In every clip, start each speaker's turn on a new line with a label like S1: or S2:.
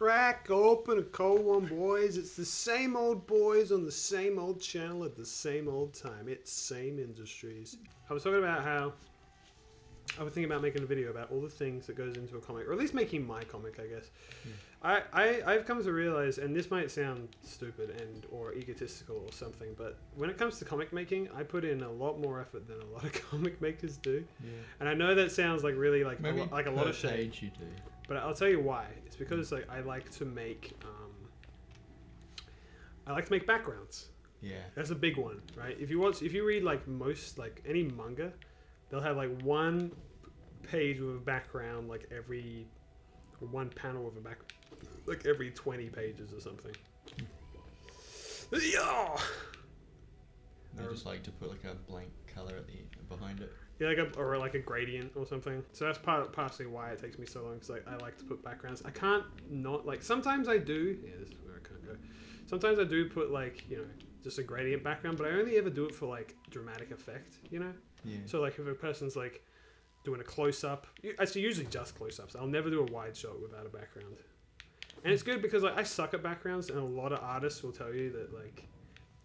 S1: Crack open a cold one, boys. It's the same old boys on the same old channel at the same old time. It's Same Industries. I was talking about how I was thinking about making a video about all the things that goes into a comic, or at least making my comic, I guess. I've come to realize, and this might sound stupid and or egotistical or something, but when it comes to comic making, I put in a lot more effort than a lot of comic makers do. Yeah. And I know that sounds like really like a lot of shade. You do. But I'll tell you why. It's because like I like to make backgrounds. Yeah. That's a big one, right? If you read like most like any manga, they'll have like one page with a background like one panel with a back like every 20 pages or something. Yeah.
S2: They just like to put like a blank color at the behind it.
S1: Yeah, like a gradient or something. So that's partially why it takes me so long, because like I like to put backgrounds. I can't not like sometimes I do. Yeah, this is where I can't go. Sometimes I do put like just a gradient background, but I only ever do it for like dramatic effect. Yeah. So like if a person's like doing a close up, actually usually just close ups. I'll never do a wide shot without a background. And it's good because like I suck at backgrounds, and a lot of artists will tell you that like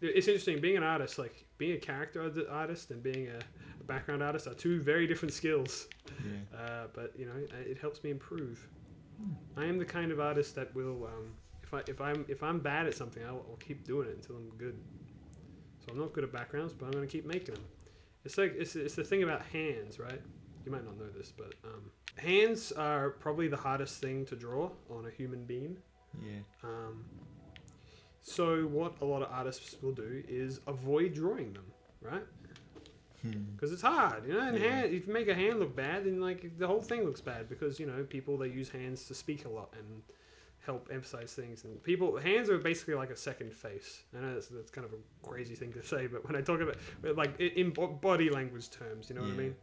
S1: it's interesting being an artist, like being a character artist and being a background artist are two very different skills. Yeah. But it helps me improve. I am the kind of artist that will if I'm bad at something, I'll keep doing it until I'm good. So I'm not good at backgrounds, but I'm going to keep making them. It's like it's the thing about hands, right? You might not know this, but hands are probably the hardest thing to draw on a human being. Yeah. So what a lot of artists will do is avoid drawing them, right? Because it's hard, and if you make a hand look bad, then like the whole thing looks bad, because people, they use hands to speak a lot and help emphasize things, and hands are basically like a second face. I know that's kind of a crazy thing to say, but when I talk about like in body language terms, what I mean?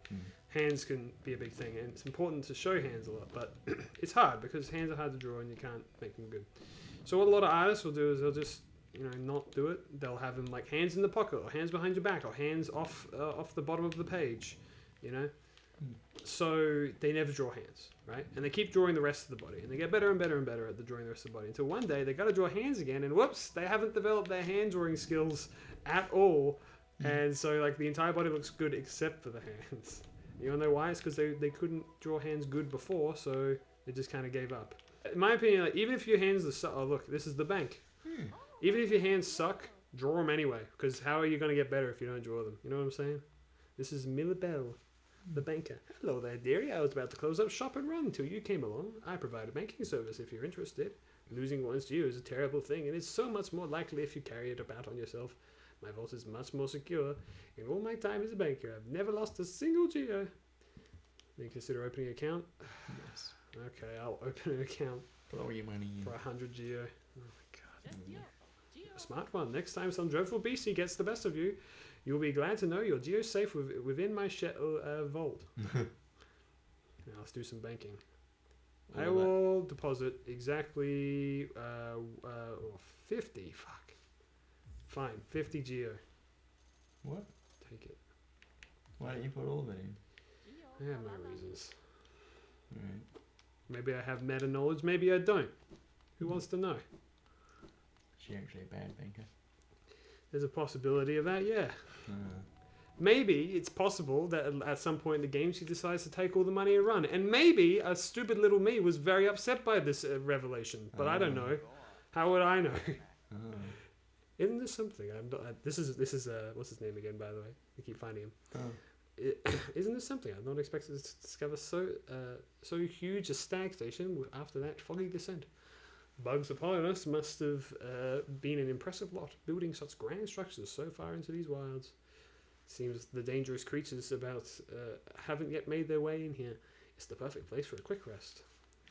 S1: Hands can be a big thing, and it's important to show hands a lot, but it's hard because hands are hard to draw and you can't make them good. So what a lot of artists will do is they'll just not do it. They'll have them like hands in the pocket, or hands behind your back, or hands off the bottom of the page, So they never draw hands, right? And they keep drawing the rest of the body, and they get better and better and better at drawing the rest of the body, until one day they got to draw hands again, and whoops, they haven't developed their hand drawing skills at all, and so like the entire body looks good except for the hands. You wanna know why? It's because they couldn't draw hands good before, so they just kind of gave up. In my opinion, like, even if your hands are look, this is the bank. Even if your hands suck, draw them anyway, because how are you going to get better if you don't draw them? You know what I'm saying? This is Millibelle, the banker. Hello there, dearie. I was about to close up shop and run until you came along. I provide a banking service if you're interested. Losing ones to you is a terrible thing, and it's so much more likely if you carry it about on yourself. My vault is much more secure. In all my time as a banker, I've never lost a single geo. Then consider opening an account? Yes. Okay, I'll open an account.
S2: Put all your money in.
S1: For 100 geo. Oh my god. A smart one. Next time some dreadful beastie gets the best of you, you'll be glad to know your geo's safe within my vault. Now let's do some banking. I will deposit exactly 50. Fuck. Fine. 50 geo.
S2: What?
S1: Take it.
S2: Why don't you put all of it in?
S1: I have my reasons.
S2: Alright.
S1: Maybe I have meta knowledge, maybe I don't. Who wants to know?
S2: Is she actually a bad banker?
S1: There's a possibility of that, yeah. Maybe it's possible that at some point in the game she decides to take all the money and run. And maybe a stupid little me was very upset by this revelation. But I don't know. How would I know? Isn't this something? This is what's his name again, by the way? I keep finding him. Isn't this something I've not expected to discover so huge a stag station after that foggy descent? Bugs upon us must have been an impressive lot, building such grand structures so far into these wilds. Seems the dangerous creatures haven't yet made their way in here. It's the perfect place for a quick rest.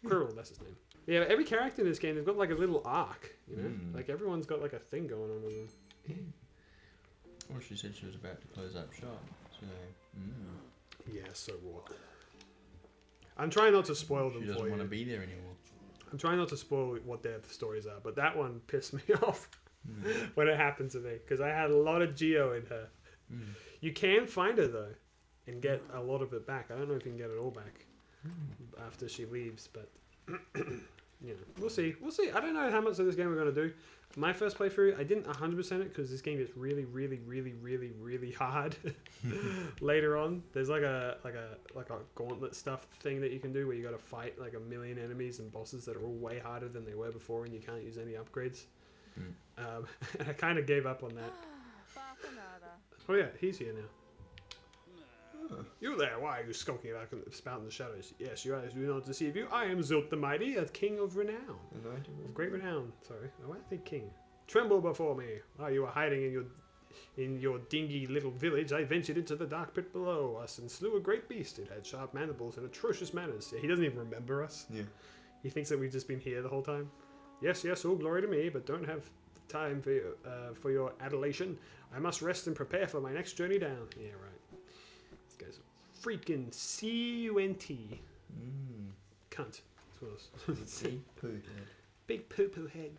S1: Quirrell, that's his name. Yeah, every character in this game, they've got like a little arc, Like everyone's got like a thing going on with them.
S2: Well, she said she was about to close up shop, so...
S1: Yeah, so what? I'm trying not to spoil them for you.
S2: She doesn't want to be there anymore.
S1: I'm trying not to spoil what their stories are, but that one pissed me off when it happened to me, because I had a lot of geo in her. You can find her though and get a lot of it back. I don't know if you can get it all back after she leaves, but We'll see. We'll see. I don't know how much of this game we're gonna do. My first playthrough, I didn't 100% it because this game gets really, really, really, really, really hard. Later on, there's like a gauntlet stuff thing that you can do where you got to fight like a million enemies and bosses that are all way harder than they were before, and you can't use any upgrades. And I kind of gave up on that. Oh yeah, he's here now. You there? Why are you skulking about spouting the shadows? Yes, your eyes do not deceive you. I am Zult the Mighty, a king of renown. Of great renown. Sorry. Why did I think king? Tremble before me. While you were hiding in your dingy little village, I ventured into the dark pit below us and slew a great beast. It had sharp mandibles and atrocious manners. Yeah, he doesn't even remember us.
S2: Yeah.
S1: He thinks that we've just been here the whole time. Yes, yes, all glory to me, but don't have time for your adulation. I must rest and prepare for my next journey down. Yeah, right. This guy's freaking C-U-N-T. Cunt. That's what it was. Big poo-poo head.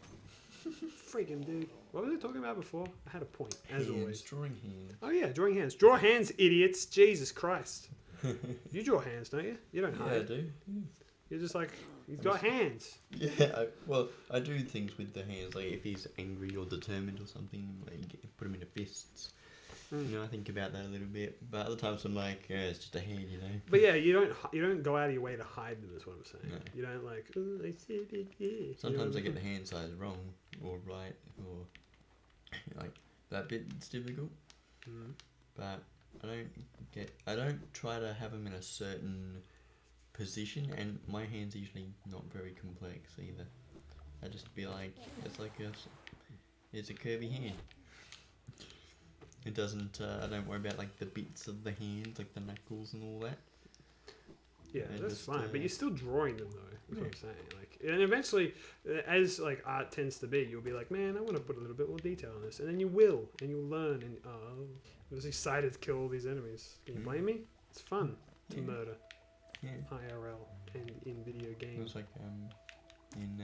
S1: Freaking dude. What was I talking about before? I had a point, as always.
S2: Drawing hands.
S1: Oh yeah, drawing hands. Draw hands, idiots. Jesus Christ. You draw hands, don't you? You don't hide.
S2: Yeah, I do.
S1: You're just like, he's got hands.
S2: Yeah, I do things with the hands. Like if he's angry or determined or something, like put him into fists. You know, I think about that a little bit. But other times I'm like, yeah, it's just a hand, you know.
S1: But yeah, you don't go out of your way to hide them. Is what I'm saying.
S2: No.
S1: You don't like. Oh, I said it. Yeah.
S2: Sometimes I get the hand size wrong or right or like that bit's difficult. But I don't try to have them in a certain position, and my hands are usually not very complex either. I just be like, it's a curvy hand. It doesn't. I don't worry about like the bits of the hand, like the knuckles and all that.
S1: Yeah,
S2: And
S1: that's
S2: just,
S1: fine. But you're still drawing them though. That's what I'm saying. Like, and eventually, as like art tends to be, you'll be like, man, I want to put a little bit more detail on this, and then you will, and you'll learn. And I was excited to kill all these enemies. Can you blame me? It's fun to murder.
S2: Yeah.
S1: IRL and in video
S2: It
S1: games.
S2: was like in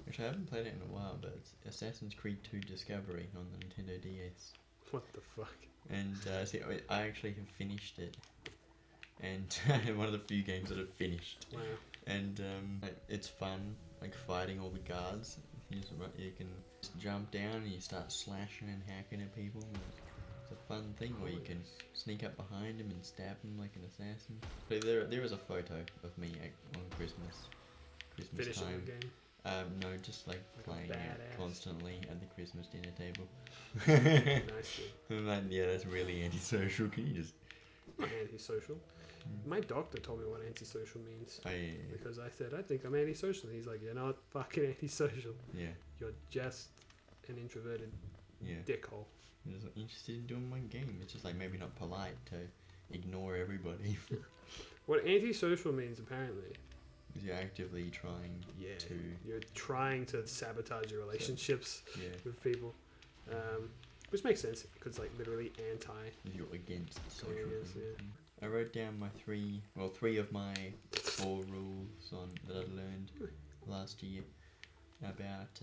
S2: which I haven't played it in a while, but it's Assassin's Creed 2 Discovery on the Nintendo DS.
S1: What the fuck?
S2: And I actually have finished it, and one of the few games that I've finished.
S1: Wow.
S2: And it's fun, like fighting all the guards. You can just jump down and you start slashing and hacking at people. It's a fun thing where you can sneak up behind him and stab him like an assassin. But there is a photo of me on Christmas
S1: Finishing
S2: time.
S1: the game.
S2: No, just like playing it constantly at the Christmas dinner table.
S1: Nice.
S2: I'm like, yeah, that's really antisocial. Can you just?
S1: Not antisocial. My doctor told me what antisocial means.
S2: I
S1: Because I said, I think I'm antisocial. And he's like, you're not fucking antisocial.
S2: yeah,
S1: You're just an introverted
S2: yeah.
S1: dickhole.
S2: I'm just interested in doing one game. It's just like maybe not polite to ignore everybody.
S1: What antisocial means, apparently,
S2: You're actively trying to.
S1: you're trying to sabotage your relationships
S2: Yeah.
S1: with people. Which makes sense, because like literally anti.
S2: You're against social.
S1: Yes,
S2: things. I wrote down my three of my 4 rules that I learned last year about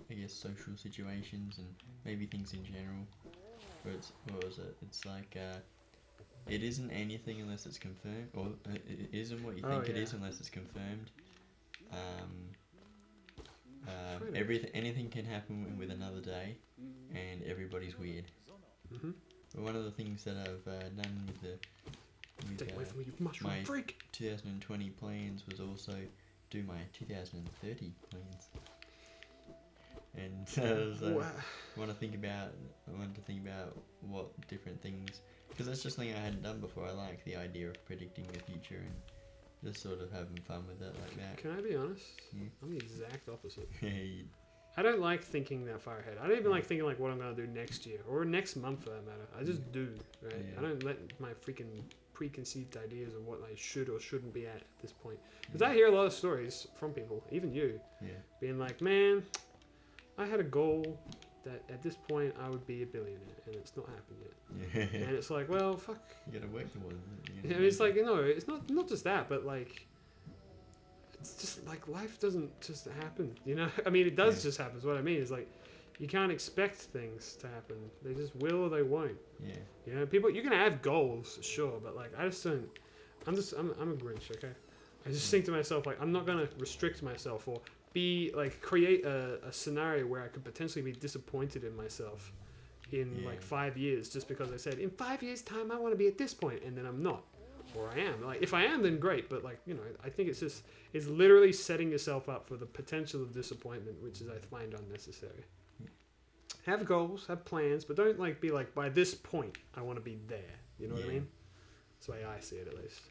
S2: I guess social situations and maybe things in general. What was it? It's like it isn't anything unless it's confirmed, or it isn't what you think it is unless it's confirmed. Anything can happen with another day, and everybody's weird. But one of the things that I've done with
S1: Take away from me, you mushroom
S2: my
S1: freak.
S2: 2020 plans was also do my 2030 plans. And I wanted to think about what different things, because that's just something I hadn't done before. I like the idea of predicting the future and just sort of having fun with it like that.
S1: Can I be honest?
S2: Yeah.
S1: I'm the exact opposite.
S2: You-
S1: I don't like thinking that far ahead. I don't even like thinking like what I'm gonna do next year or next month for that matter. I just do, right?
S2: Yeah.
S1: I don't let my freaking preconceived ideas of what I should or shouldn't be at this point. Because I hear a lot of stories from people, even you, being like, "Man, I had a goal that at this point I would be a billionaire, and it's not happened yet."
S2: Yeah.
S1: And it's like, well, fuck.
S2: You gotta work towards it.
S1: I mean, it's like, it's not just that, but like, it's just like life doesn't just happen, you know? I mean, it does just happen. Is what I mean is like, you can't expect things to happen. They just will or they won't.
S2: Yeah.
S1: You know, people, you can have goals, sure, but like, I just don't. I'm a Grinch, okay? I just think to myself, like, I'm not going to restrict myself or be, like, create a scenario where I could potentially be disappointed in myself in, like, 5 years just because I said, in 5 years' time, I want to be at this point, and then I'm not. Or I am. Like, if I am, then great, but, like, you know, I think it's literally setting yourself up for the potential of disappointment, which is, I find, unnecessary. Have goals, have plans, but don't, like, be like, by this point, I want to be there. You know what I mean? That's the way I see it, at least.